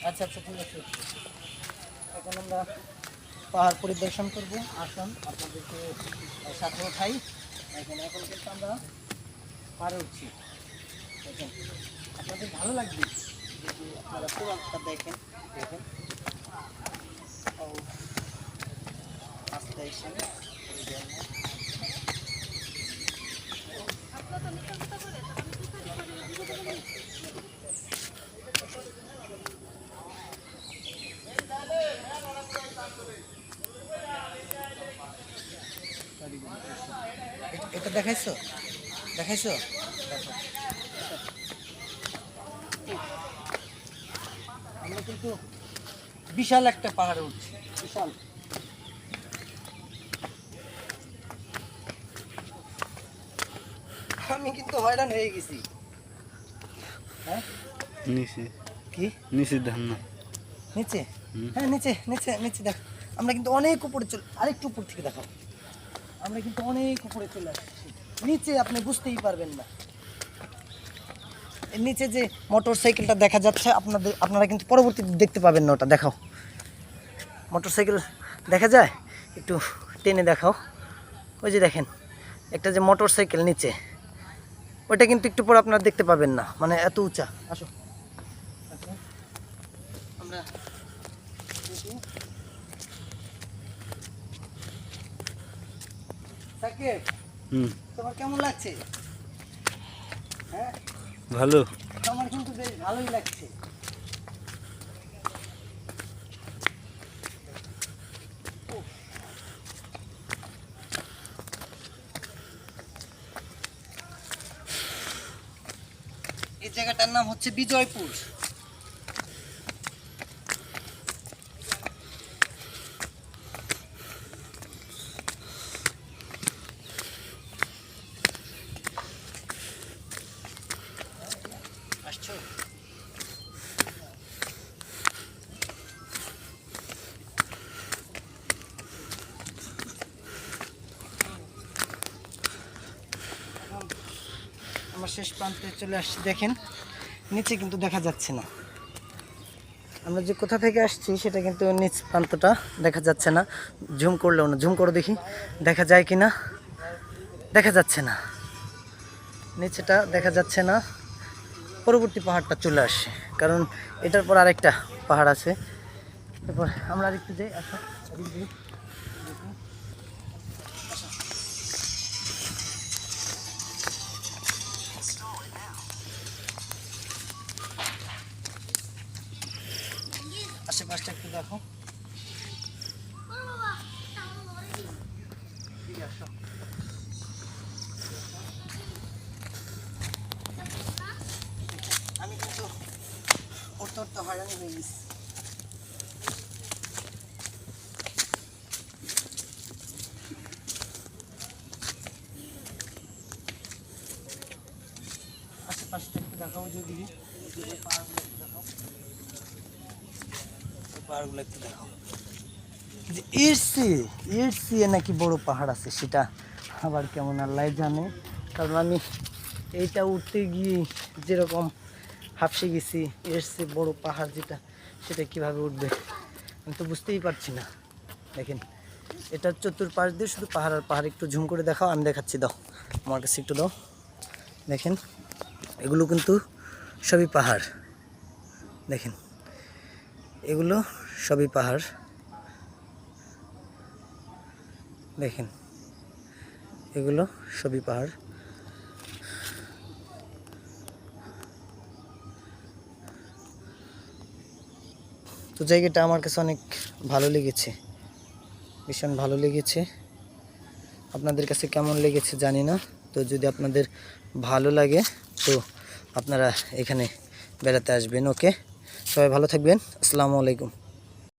আচ্ছা আচ্ছা ঠিক আছে। এখন আমরা পাহাড় পরিদর্শন করবো। আসুন আপনাদেরকে সাথে উঠাই। এখন এখন কিন্তু আমরা পাহাড়ে উঠছি। দেখেন আপনাদের ভালো লাগবে যদি আপনারা পুরোটা দেখেন। দেখেন ও আস্তে এসে এটা দেখাইছো দেখাইছো আমরা কিন্তু বিশাল একটা পাহাড়ে উঠছি। বিশাল আমি কিন্তু হয়রান হয়ে গেছি। হ্যাঁ নিচে কি নিচে ধান না নিচে? হ্যাঁ নিচে নিচে নিচে দেখ। আমরা কিন্তু অনেক উপরে চলে, আরেকটু উপর থেকে দেখো, আমরা কিন্তু অনেক উপরে চলে আসছি। নিচে আপনি বুঝতেই পারবেন না। এর নিচে যে মোটর সাইকেলটা দেখা যাচ্ছে আপনারা কিন্তু পরবর্তীতে দেখতে পাবেন না। ওটা দেখাও, মোটর সাইকেল দেখা যায়? একটু টেনে দেখাও। ওই যে দেখেন একটা যে মোটর সাইকেল নিচে, ওইটা কিন্তু একটু পরে আপনারা দেখতে পাবেন না, মানে এত উঁচা। আসো আমরা সাকিব, তোমার কেমন লাগছে? হ্যাঁ ভালো। আমার কিন্তু বেশ ভালোই লাগছে। এই জায়গাটার নাম হচ্ছে বিজয়পুর। আসছো? আমরা শেষ প্রান্তে চলে আসছি। দেখেন নিচে কিন্তু দেখা যাচ্ছে না। আমরা যে কোথা থেকে আসছি সেটা কিন্তু নিচ প্রান্তটা দেখা যাচ্ছে না। জুম করলেও না, জুম করে দেখি দেখা যায় কি না। দেখা যাচ্ছে না, নিচেটা দেখা যাচ্ছে না। পরবর্তী পাহাড়টা চলে আসে, কারণ এটার পর আরেকটা পাহাড় আছে। তারপর আমরা আরেকটু যাই। আচ্ছা আশেপাশটা একটু দেখো। আমি কিন্তু উঠতে উঠতে হয়রানি হয়ে গেছি। আশেপাশটা একটু দেখাবো যদি পাহাড়গুলো একটু দেখাও। পাহাড়গুলো একটু দেখাও। যে এর চেয়ে নাকি বড় পাহাড় আছে, সেটা আবার কেমন আল্লাহ জানে। কারণ আমি এইটা উঠতে গিয়ে যেরকম হাঁপসে গেছি, এর চেয়ে বড় পাহাড় যেটা, সেটা কিভাবে উঠবে আমি তো বুঝতেই পারছি না। দেখেন এটা চতুর্পাশ দিয়ে শুধু পাহাড় আর পাহাড়। একটু ঝুম করে দেখাও, আমি দেখাচ্ছি। দাও আমার কাছে একটু দাও। দেখেন এগুলো কিন্তু সবই পাহাড়। দেখেন এগুলো সবই পাহাড়। দেখেন এগুলো সবই পাহাড়। তো জায়গাটা আমার কাছে অনেক ভালো লেগেছে, ভীষণ ভালো লেগেছে। আপনাদের কাছে কেমন লেগেছে জানি না। তো যদি আপনাদের ভালো লাগে তো আপনারা এখানে বেড়াতে আসবেন। ওকে, সবাই ভালো থাকবেন। আসসালামু আলাইকুম।